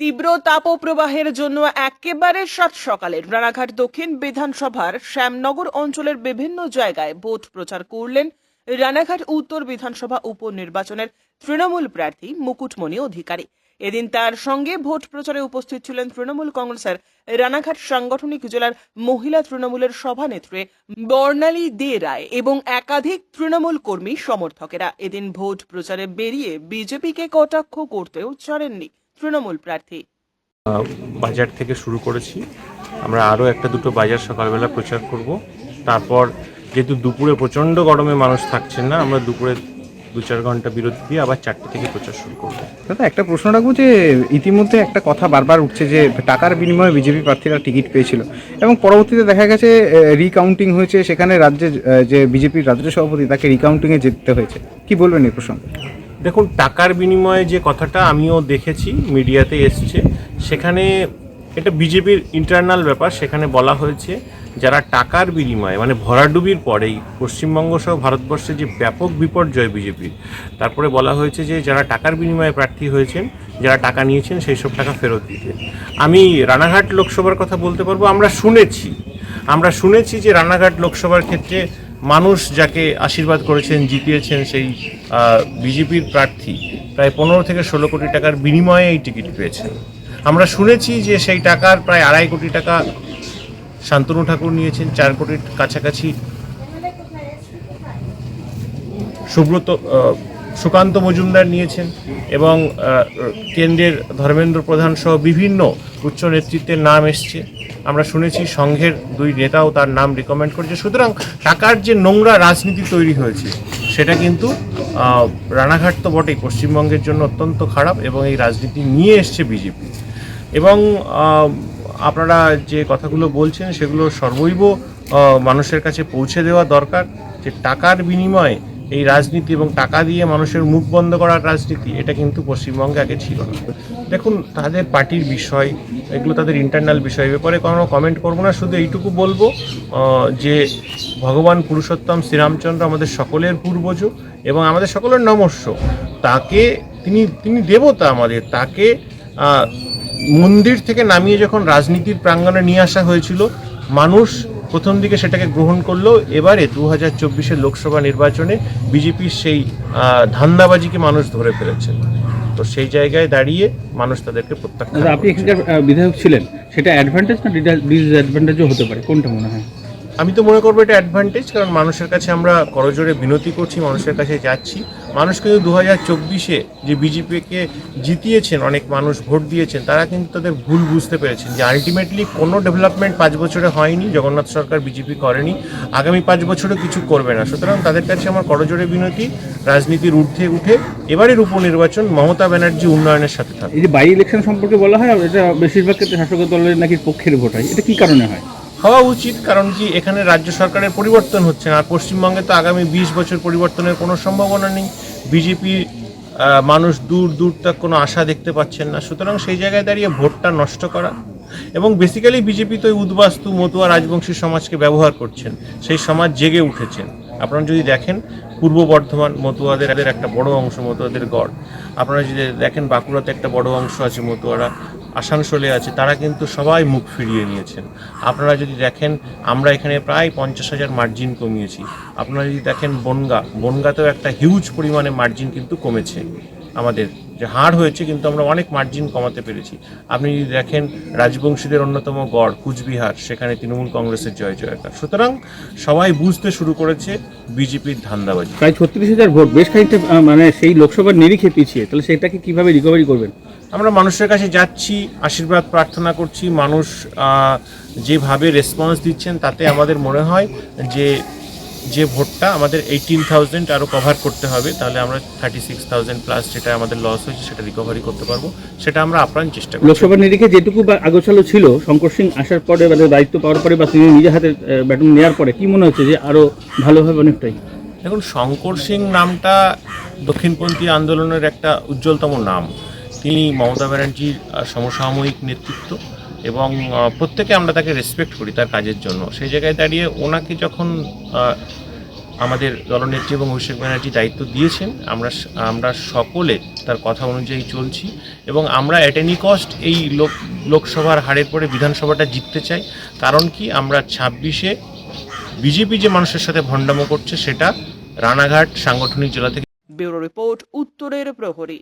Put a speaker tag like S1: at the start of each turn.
S1: তীব্র তাপপ্রবাহের জন্য একেবারে সাত সকালে রানাঘাট দক্ষিণ বিধানসভার শ্যামনগর অঞ্চলের বিভিন্ন জায়গায় ভোট প্রচার করলেন রানাঘাট উত্তর বিধানসভা উপনির্বাচনের তৃণমূল প্রার্থী মুকুটমণি অধিকারী। এদিন তার সঙ্গে ভোট প্রচারে উপস্থিত ছিলেন তৃণমূল কংগ্রেসের রানাঘাট সাংগঠনিক জেলার মহিলা তৃণমূলের সভানেত্রী বর্ণালী দে রায় এবং একাধিক তৃণমূল কর্মী সমর্থকেরা। এদিন ভোট প্রচারে বেরিয়ে বিজেপিকে কটাক্ষ করতেও ছাড়েননি তৃণমূল প্রার্থী।
S2: বাজার থেকে শুরু করেছি, আমরা আরও একটা দুটো বাজার সকালবেলা প্রচার করব। তারপর যেহেতু দুপুরে প্রচণ্ড গরমে মানুষ থাকছেন না, আমরা দুপুরে 2-4 ঘন্টা বিরতি দিয়ে আবার 4টে থেকে প্রচার শুরু করব।
S3: দাদা, একটা প্রশ্ন রাখবো যে ইতিমধ্যে একটা কথা বারবার উঠছে যে টাকার বিনিময়ে বিজেপি প্রার্থীরা টিকিট পেয়েছিল এবং পরবর্তীতে দেখা গেছে রিকাউন্টিং হয়েছে, সেখানে রাজ্যে যে বিজেপির রাজ্য সভাপতি তাকে রিকাউন্টিংয়ে যেতে হয়েছে। কি বলবেন এই প্রসঙ্গে?
S2: দেখুন, টাকার বিনিময়ে যে কথাটা আমিও দেখেছি, মিডিয়াতে এসছে, সেখানে এটা বিজেপির ইন্টারনাল ব্যাপার। সেখানে বলা হয়েছে যারা টাকার বিনিময়ে মানে ভরাডুবির পরেই পশ্চিমবঙ্গ সহ ভারতবর্ষে যে ব্যাপক বিপর্যয় বিজেপির, তারপরে বলা হয়েছে যে যারা টাকার বিনিময়ে প্রার্থী হয়েছেন, যারা টাকা নিয়েছেন সেই সব টাকা ফেরত দিতে। আমি রানাঘাট লোকসভার কথা বলতে পারবো, আমরা শুনেছি যে রানাঘাট লোকসভার ক্ষেত্রে মানুষ যাকে আশীর্বাদ করেছেন, জিতিয়েছেন, সেই বিজেপির প্রার্থী প্রায় 15 থেকে 16 কোটি টাকার বিনিময়ে এই টিকিট পেয়েছেন। আমরা শুনেছি যে সেই টাকার প্রায় 2.5 কোটি টাকা শান্তনু ঠাকুর নিয়েছেন, 4 কোটির কাছাকাছি সুকান্ত মজুমদার নিয়েছেন এবং কেন্দ্রের ধর্মেন্দ্র প্রধান সহ বিভিন্ন উচ্চ নেতৃত্বের নাম এসছে। আমরা শুনেছি সংঘের 2 নেতাও তার নাম রিকমেন্ড করেছে। সুতরাং টাকার যে নোংরা রাজনীতি তৈরি হয়েছে সেটা কিন্তু রানাঘাট তো বটেই, পশ্চিমবঙ্গের জন্য অত্যন্ত খারাপ এবং এই রাজনীতি নিয়ে এসছে বিজেপি। এবং আপনারা যে কথাগুলো বলছেন সেগুলো সর্বৈব মানুষের কাছে পৌঁছে দেওয়া দরকার, যে টাকার বিনিময়ে এই রাজনীতি এবং টাকা দিয়ে মানুষের মুখ বন্ধ করার রাজনীতি, এটা কিন্তু পশ্চিমবঙ্গে আগে ছিল না। দেখুন, তাদের পার্টির বিষয়, এগুলো তাদের ইন্টারনাল বিষয়, ব্যাপারে কোনো কমেন্ট করবো না। শুধু এইটুকু বলবো যে ভগবান পুরুষোত্তম শ্রীরামচন্দ্র আমাদের সকলের পূর্বজ এবং আমাদের সকলের নমস্য। তাকে তিনি দেবতা আমাদের, তাকে মন্দির থেকে নামিয়ে যখন রাজনীতির প্রাঙ্গণে নিয়ে আসা হয়েছিল, মানুষ প্রথম দিকে সেটাকে গ্রহণ করলো। এবারে 2024-এর লোকসভা নির্বাচনে বিজেপির সেই ধান্দাবাজিকে মানুষ ধরে ফেলেছেন। তো সেই জায়গায় দাঁড়িয়ে মানুষ তাদেরকে প্রত্যাখ্যান।
S3: আপনি এখানকার বিধায়ক ছিলেন, সেটা অ্যাডভান্টেজ না ডিসঅ্যাডভান্টেজও হতে পারে, কোনটা মনে হয়?
S2: আমি তো মনে করবো এটা অ্যাডভান্টেজ, কারণ মানুষের কাছে আমরা করজোড়ে বিনতি করছি, মানুষের কাছে যাচ্ছি। মানুষ কিন্তু 2024-এ যে বিজেপিকে জিতিয়েছেন, অনেক মানুষ ভোট দিয়েছেন, তারা কিন্তু তাদের ভুল বুঝতে পেরেছেন যে আলটিমেটলি কোনো ডেভেলপমেন্ট 5 বছরে হয়নি, জগন্নাথ সরকার বিজেপি করেনি, আগামী 5 বছরে কিছু করবে না। সুতরাং তাদের কাছে আমার করজোড়ে বিনতি, রাজনীতির ঊর্ধ্বে উঠে এবারের উপনির্বাচন মমতা ব্যানার্জি উন্নয়নের সাথে থাকে।
S3: এই যে বাই ইলেকশন সম্পর্কে বলা হয়, এটা বেশিরভাগ ক্ষেত্রে শাসক দলের নাকি পক্ষের ভোট হয়, এটা কি কারণে হয়?
S2: হওয়া উচিত, কারণ কি এখানে রাজ্য সরকারের পরিবর্তন হচ্ছে না, আর পশ্চিমবঙ্গে তো আগামী 20 বছর পরিবর্তনের কোনো সম্ভাবনা নেই। বিজেপি মানুষ দূর তক কোনো আশা দেখতে পাচ্ছেন না। সুতরাং সেই জায়গায় দাঁড়িয়ে ভোটটা নষ্ট করা, এবং বেসিক্যালি বিজেপি তো উদ্বাস্তু মতুয়া রাজবংশী সমাজকে ব্যবহার করছেন, সেই সমাজ জেগে উঠেছেন। আপনারা যদি দেখেন পূর্ব বর্ধমান মতুয়াদের একটা বড় অংশ, মতুয়াদের গড়। আপনারা যদি দেখেন বাঁকুড়াতে একটা বড় অংশ আছে মতুয়ারা, আসানসোলে আছে, তারা কিন্তু সবাই মুখ ফিরিয়ে নিয়েছেন। আপনারা যদি দেখেন আমরা এখানে প্রায় 50,000 মার্জিন কমিয়েছি। আপনারা যদি দেখেন বনগাতেও একটা হিউজ পরিমাণে মার্জিন কিন্তু কমেছে, আমাদের যে হার হয়েছে কিন্তু আমরা অনেক মার্জিন কমাতে পেরেছি। আপনি যদি দেখেন রাজবংশীদের অন্যতম গড় কুচবিহার, সেখানে তৃণমূল কংগ্রেসের জয় জয়কার। সুতরাং সবাই বুঝতে শুরু করেছে বিজেপির ধান্দাবাজি।
S3: প্রায় 36,000 ভোট, বেশ খানিকটা মানে সেই লোকসভার নিরিখে পিছিয়ে, তাহলে সেটাকে কিভাবে রিকভারি করবেন?
S2: আমরা মানুষের কাছে যাচ্ছি, আশীর্বাদ প্রার্থনা করছি। মানুষ যেভাবে রেসপন্স দিচ্ছেন তাতে আমাদের মনে হয় যে ভোটটা আমাদের 18,000 আরও কভার করতে হবে, তাহলে আমরা 36,000 প্লাস যেটা আমাদের লস হয়েছে সেটা রিকভারি করতে পারবো। সেটা আমরা আপ্রাণ চেষ্টা করব।
S3: লোকসভার নিরিখে যেটুকু বা আগোছালো ছিল, শঙ্কর সিং আসার পরে বা দায়িত্ব পাওয়ার পরে বা তিনি নিজের হাতে ব্যাটন নেওয়ার পরে কি মনে হচ্ছে যে আরও ভালো হবে অনেকটাই?
S2: দেখুন, শঙ্কর সিং নামটা দক্ষিণপন্থী আন্দোলনের একটা উজ্জ্বলতম নাম। তিনি মমতা ব্যানার্জির সমসাময়িক নেতৃত্ব এবং প্রত্যেকে আমরা তাকে রেসপেক্ট করি তার কাজের জন্য। সেই জায়গায় দাঁড়িয়ে ওনাকে যখন আমাদের দলনেত্রী এবং অভিষেক ব্যানার্জি দায়িত্ব দিয়েছেন, আমরা সকলে তার কথা অনুযায়ী চলছি এবং আমরা অ্যাট এনি কস্ট এই লোকসভার হারের পরে বিধানসভাটা জিততে চাই। কারণ কি, আমরা 26-এ বিজেপি যে মানুষের সাথে ভণ্ডামো করছে সেটা রানাঘাট সাংগঠনিক জেলা থেকে।
S1: ব্যুরো রিপোর্ট, উত্তরের প্রহরী।